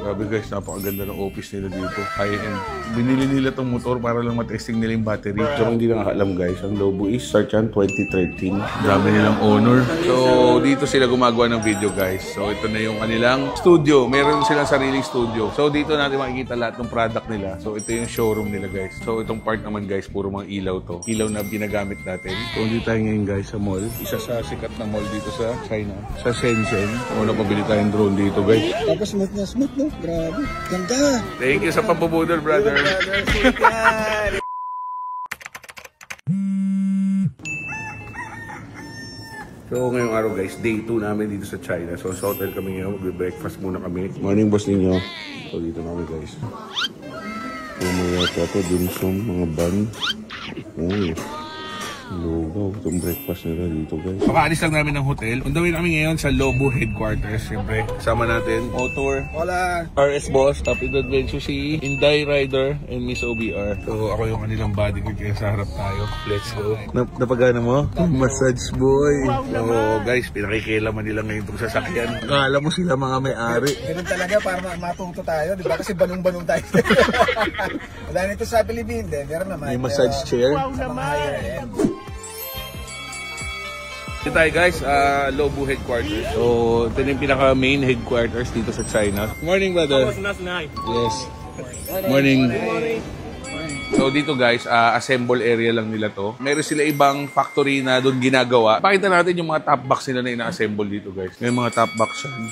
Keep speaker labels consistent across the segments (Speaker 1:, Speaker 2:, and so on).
Speaker 1: Grabe guys, napakaganda ng office nila dito. High-end. Binili nila tong motor para lang matesting nila yung battery. So kung hindi nakakaalam guys, ang Lobo is start yan 2013. Dami nilang owner. So dito sila gumagawa ng video guys. So ito na yung kanilang studio. Meron silang sariling studio. So dito natin makikita lahat ng product nila. So ito yung showroom nila guys. So itong part naman guys, puro mga ilaw to. Ilaw na ginagamit natin. So dito tayo ngayon guys sa mall. Isa sa sikat na mall dito sa China. Sa Shenzhen. Una pabili tayong drone dito guys.
Speaker 2: Tapos smooth na smooth no? Grabe. Ganda.
Speaker 1: Thank you sa pambubudol brother. So ngayong araw guys, day 2 namin dito sa China. So sa hotel kami ngayon, mag-breakfast muna kami. Morning boss ninyo. So dito kami guys. Mga tato, dimsum, mga bun. Uy. Lobo, itong breakfast nila dito guys. Pakaalis lang namin ng hotel. Undawin kami ngayon sa Lobo headquarters. Siyempre, kasama natin Motor,
Speaker 2: Hola,
Speaker 1: RS Boss, Top It Adventure si Inday Rider, and Miss OBR. So ako yung kanilang bodyguard kaya sa harap tayo. Let's go. Napagana mo? Massage boy. So guys, pinakikilaman nila ngayon itong sasakyan. Akala mo sila mga may-ari.
Speaker 2: ganun talaga para matuto tayo, di ba? Kasi banong-banong tayo. Wala nito sa Pilipinas, meron naman.
Speaker 1: May massage chair. Dito tayo guys, Lobo headquarters. So, ito yung pinaka-main headquarters dito sa China. Morning brother. Yes. Morning. So dito guys, assemble area lang nila to. Meron sila ibang factory na doon ginagawa. Pakita natin yung mga top box nila na ina-assemble dito guys. May mga top box yan.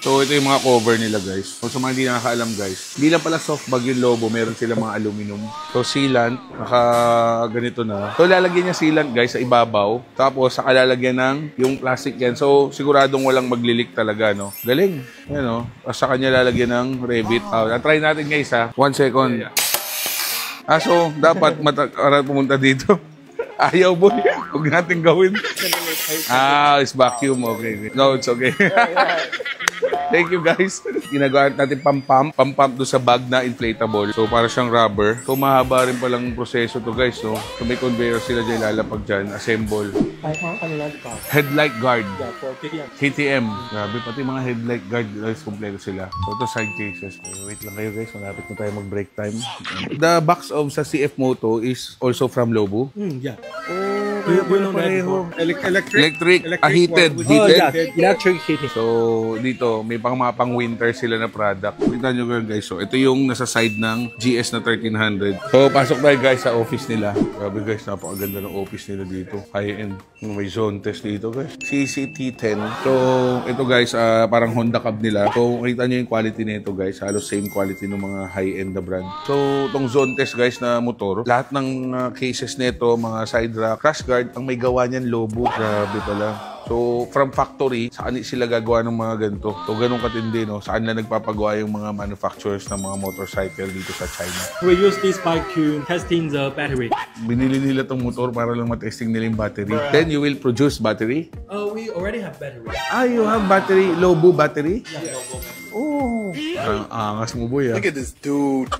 Speaker 1: So ito yung mga cover nila guys. So sa mga hindi nakakaalam guys, hindi lang pala soft bag yung Lobo, meron sila mga aluminum. So sealant, naka ganito na. So lalagyan niya sealant guys sa ibabaw. Tapos saka lalagyan ng yung plastic yan. So siguradong walang maglilik talaga no. Galing. Yan no. Sa kanya lalagyan ng Revit. Try natin guys ha. 1 second. So dapat pumunta dito. Ayaw boy. Huwag natin gawin. It's vacuum. Okay. No, it's okay. Thank you guys. Ginagawa natin pump doon sa bag na inflatable. So para siyang rubber. So mahaba rin palang proseso to guys. So may conveyor sila dyan, lalapag dyan. Assemble. Headlight guard. KTM. Grabe, pati mga headlight guard guys, kompleto sila. So ito side cases. Wait lang kayo guys, malapit na tayo mag-break time. The box of sa CF Moto is also from Lobo?
Speaker 2: Yeah.
Speaker 1: Electric. Heated.
Speaker 2: Electric heating.
Speaker 1: So dito, may mga pang winter sila na product. Kita nyo guys, so ito yung nasa side ng GS na 1300. So pasok tayo guys sa office nila. Grabe guys, napakaganda ng office nila dito. High-end. May zone test dito guys. CCT10. So ito guys, parang Honda Cab nila. So kita nyo yung quality nito guys. Halos same quality ng mga high-end na brand. So itong zone test guys na motor, lahat ng cases nito, mga side rack, crash guard, ang may gawa niyan Lobo. Grabe pala. So, from factory, saan sila gagawa ng mga ganito. So, ganun katindi, no? Saan na nagpapagawa yung mga manufacturers ng mga motorcycle dito sa China.
Speaker 3: We use this bike to testing the battery.
Speaker 1: Binili nila tong motor para lang matesting nila yung battery. Then, you will produce battery?
Speaker 3: We already have battery.
Speaker 1: You have battery? Lobo battery?
Speaker 3: Yeah, Lobo.
Speaker 1: Oh! Angas mo, boy,
Speaker 2: Look at this dude.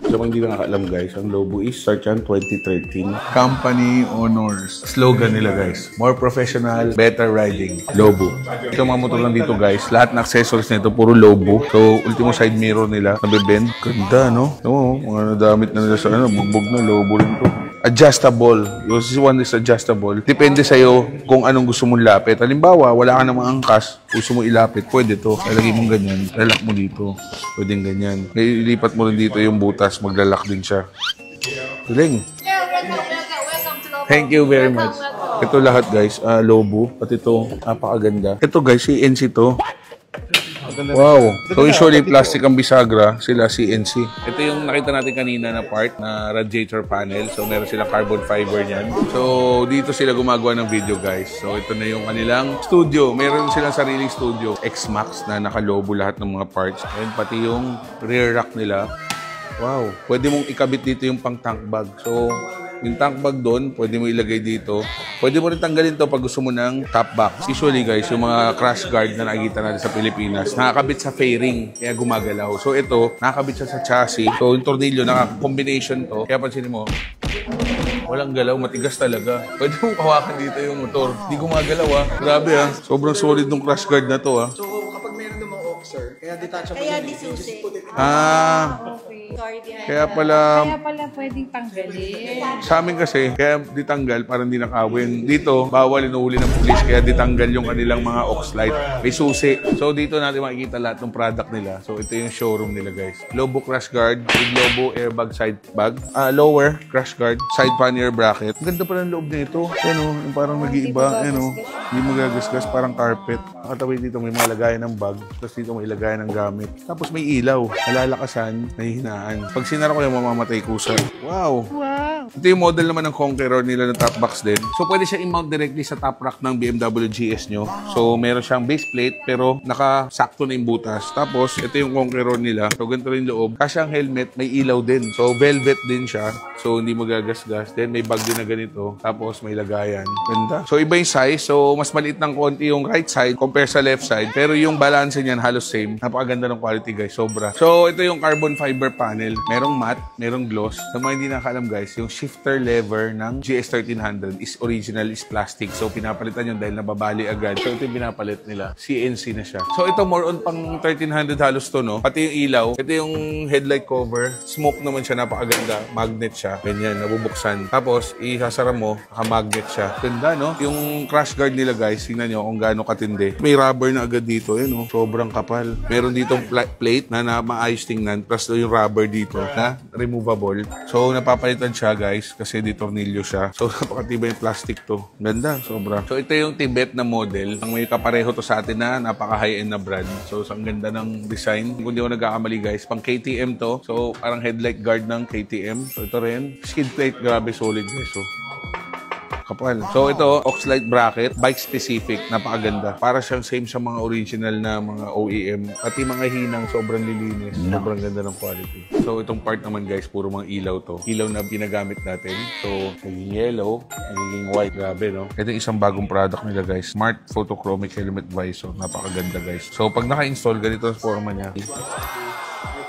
Speaker 1: So kung hindi nakakaalam guys, ang Lobo is start yan 2013. Company honors. Slogan nila guys, more professional, better riding. Lobo. So mga motor lang dito guys, lahat ng accessories nito puro Lobo. So ultimo side mirror nila, nabibend. Ganda no? Oo, mga nadamit na nila sa bugbog na Lobo rin to. Adjustable. This one is adjustable. Depende sa'yo kung anong gusto mong lapit. Halimbawa, wala ka namang angkas, gusto mo ilapit, pwede to. Ilagay mong ganyan, lalak mo dito. Pwedeng ganyan. Ilipat mo rin dito yung butas, maglalak din siya. Galing. Thank you very much. Ito lahat guys, Lobo. At ito, napakaganda. Ito guys, CNC to. Wow. So usually plastic ang bisagra, sila CNC. Ito yung nakita natin kanina na part na radiator panel. So meron silang carbon fiber niyan. So dito sila gumagawa ng video guys. So ito na yung kanilang studio. Meron silang sariling studio. X-Max na naka-Lobo lahat ng mga parts. And pati yung rear rack nila. Wow. Pwede mong ikabit dito yung pang tank bag. So yung tank bag doon, pwede mo ilagay dito. Pwede mo rin tanggalin to pag gusto mo ng top box. Usually guys, yung mga crash guard na nakikita natin sa Pilipinas, nakakabit sa fairing, kaya gumagalaw. So ito, nakakabit siya sa chassis. So yung tornilyo, naka-combination to. Kaya pansinin mo, walang galaw, matigas talaga. Pwede mong hawakan dito yung motor. Hindi gumagalaw Grabe Sobrang solid ng crash guard na to
Speaker 2: So kapag meron namang oxer, cover, kaya detachable
Speaker 4: Kaya
Speaker 2: yan eh.
Speaker 4: di susi.
Speaker 2: Just put it in.
Speaker 4: Okay. Sorry, behind
Speaker 1: Kaya
Speaker 4: the-
Speaker 1: pala,
Speaker 5: Kaya pala pwedeng tanggalin.
Speaker 1: sa amin kasi, kaya ditanggal para hindi nakawin. Dito, bawal inuuli ng pulis, kaya ditanggal yung kanilang mga Oxlite. May susi. So dito natin makikita lahat ng product nila. So ito yung showroom nila guys. Lobo crash guard, with Lobo airbag side bag, lower crash guard, side pannier bracket. Ang ganda pala ng loob nito. Yan o, yung parang nag-iiba. Yan o, hindi magagasgas, parang carpet. Nakatawi dito may mga lagayan ng bag. Tapos dito may lagayan ng gamit. Tapos may ilaw. Nalalakasan, nahihinaan. Pag sinara ko yung mamamatay kusa. Wow! Ito yung model naman ng Conqueror nila na top box din. So, pwede siya i-mount directly sa top rack ng BMW GS nyo. So, meron siyang base plate pero nakasakto na yung butas. Tapos, ito yung Conqueror nila. So, ganito rin loob. Kasi ang helmet, may ilaw din. So, velvet din siya. So, hindi magagasgas. Then, may bag din na ganito. Tapos, may lagayan. Ganda. So, iba yung size. So, mas maliit ng konti yung right side compare sa left side. Pero yung balance niyan halos same. Napakaganda ng quality guys. Sobra. So, ito yung carbon fiber panel. Merong matte, merong gloss. Sa mga hindi nakakalam guys, yung shifter lever ng GS1300 is original, is plastic. So, pinapalitan yun dahil nababali agad. So, ito yung pinapalit nila. CNC na siya. So, ito more on pang 1300 halos to, no? Pati yung ilaw. Ito yung headlight cover. Smoke naman siya. Napakaganda. Magnet siya. Ganyan. Nabubuksan. Tapos, isasara mo. Naka-magnet siya. Ganda, no? Yung crash guard nila, guys. Tingnan nyo kung gaano katindi. May rubber na agad dito. Yan, no? Sobrang kapal. Meron ditong plate na maayos tingnan. Plus, yung rubber dito na removable. So, napapalitan siya, guys, kasi di tornilyo siya. So, napakatibay yung plastic to. Ganda, sobra. So, ito yung Tibet na model. Ang may kapareho to sa atin na napaka-high-end na brand. So, ang ganda ng design. Kung di ako nagkakamali, guys, pang KTM to. So, parang headlight guard ng KTM. So, ito rin. Skid plate, grabe solid, guys. So, kapal. So ito, Oxlite bracket, bike specific, napakaganda. Para siyang same sa mga original na mga OEM. Pati mga hinang, sobrang lilinis. Sobrang ganda ng quality. So itong part naman guys, puro mga ilaw to. Ilaw na ginagamit natin. So, naging yellow, naging white. Grabe, no? Ito yung isang bagong product nila guys. Smart Photochromic Helmet Visor. Napakaganda guys. So pag naka-install, ganito ang forma niya.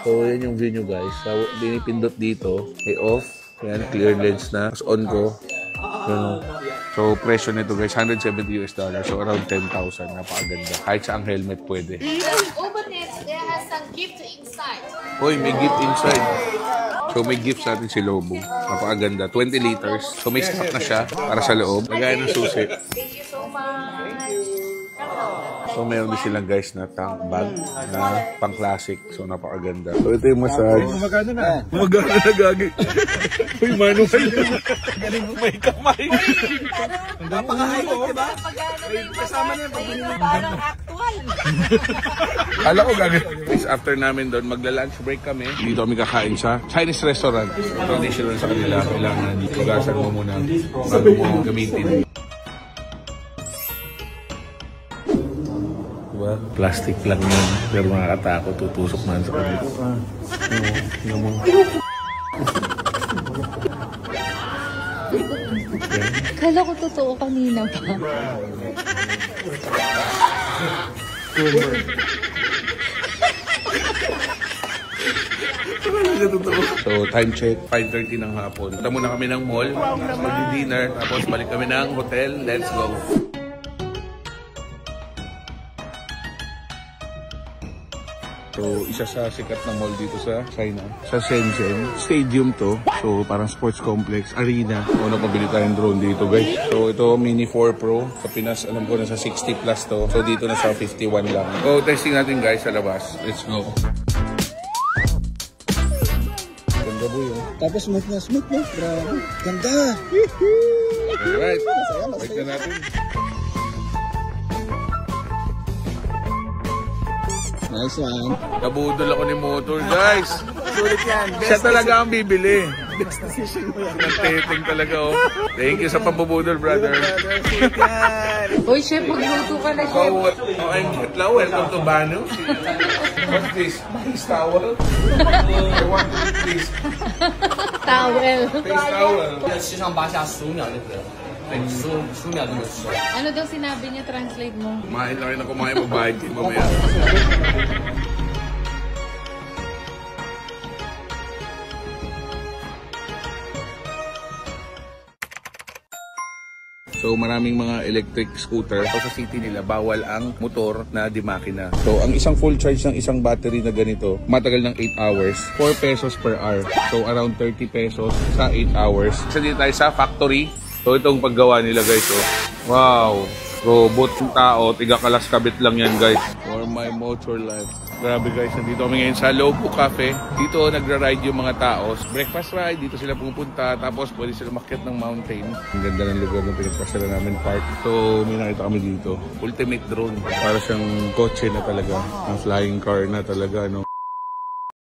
Speaker 1: So yan yung view nyo guys. So, dinipindot dito, may off. Yan, clear lens na. Tapos on ko. So, presyo nito guys, $170 US. So, around 10,000. Napakaganda. Kahit sa ang helmet pwede.
Speaker 4: Open it, there has some gift inside.
Speaker 1: Hoy, may gift inside. So, may gift sa atin si Lobo. Napakaganda. 20 liters. So, may stock na siya para sa loob. Lagay ng susi.
Speaker 4: Thank you so much.
Speaker 1: So, meron din silang guys na tank bag na pang-classic. So, napakaganda. So, ito yung massage.
Speaker 2: Magkano na?
Speaker 1: Magkano na gagi? Uy, manual.
Speaker 2: Galing mo.
Speaker 1: May kamay.
Speaker 2: Napaka-high, diba?
Speaker 4: Kasama na yung parang actual.
Speaker 1: Kala ko gagawin. Guys, after namin doon, magla-lunch break kami. Dito kami kakain sa Chinese restaurant. Traditional sa kanila. Kailangan hugasan mo muna bago mo gamitin. Diba? Plastic lang yun. Pero nakakatakot. Tutusok man sa kanila.
Speaker 5: Kala ko totoo kanina pa.
Speaker 1: So, time check, 5:30 ng hapon. Punta muna kami ng mall, mag-dinner, tapos balik kami ng hotel. Let's go! So, isa sa sikat na mall dito sa China. Sa Shenzhen. Stadium to. So, parang sports complex, arena. Una pabili tayong drone dito, guys. So, ito Mini 4 Pro. Sa Pinas, alam ko, nasa 60 plus to. So, dito na sa 51 lang. So, testing natin, guys, sa labas. Let's go. Ganda po yun.
Speaker 2: Tapos smooth na, Grabe. Ganda.
Speaker 1: Alright. Wait na natin.
Speaker 2: Nice one.
Speaker 1: Nabudol ako ni motor, guys.
Speaker 2: Sulit yan.
Speaker 1: Siya talaga ang bibili.
Speaker 2: Best decision mo yan.
Speaker 1: Nagtiting talaga, oh. Thank you sa pambubudol, brother.
Speaker 2: Sulit yan.
Speaker 5: Uy, chef, magluto ka na, chef.
Speaker 1: I'm Hitler. Welcome to Banu. What's this? Face towel? I want this
Speaker 5: Towel.
Speaker 1: face towel.
Speaker 6: 吃上8下15秒就可以了，对，15秒就能吃。
Speaker 5: Ano daw sinabi niya? Translate mo.
Speaker 1: Kumain lang rin na kumain. Mabayad din mamaya. So maraming mga electric scooter. So sa city nila, bawal ang motor na di makina. So ang isang full charge ng isang battery na ganito, matagal ng 8 hours. 4 pesos per hour. So around 30 pesos sa 8 hours. Isa dito tayo sa factory. So itong paggawa nila guys. Oh. Wow! Robot ng tao, tiga-kalas kabit lang yan guys. For my motor life. Grabe guys, nandito kami ngayon sa Lobo Cafe. Dito nagra-ride yung mga tao. Breakfast ride, dito sila pupunta. Tapos pwede sila makyat ng mountain. Ang ganda ng lugar na pinagpasala namin park. So may nakita kami dito. Ultimate drone. Para siyang kotse na talaga. Ang flying car na talaga. No?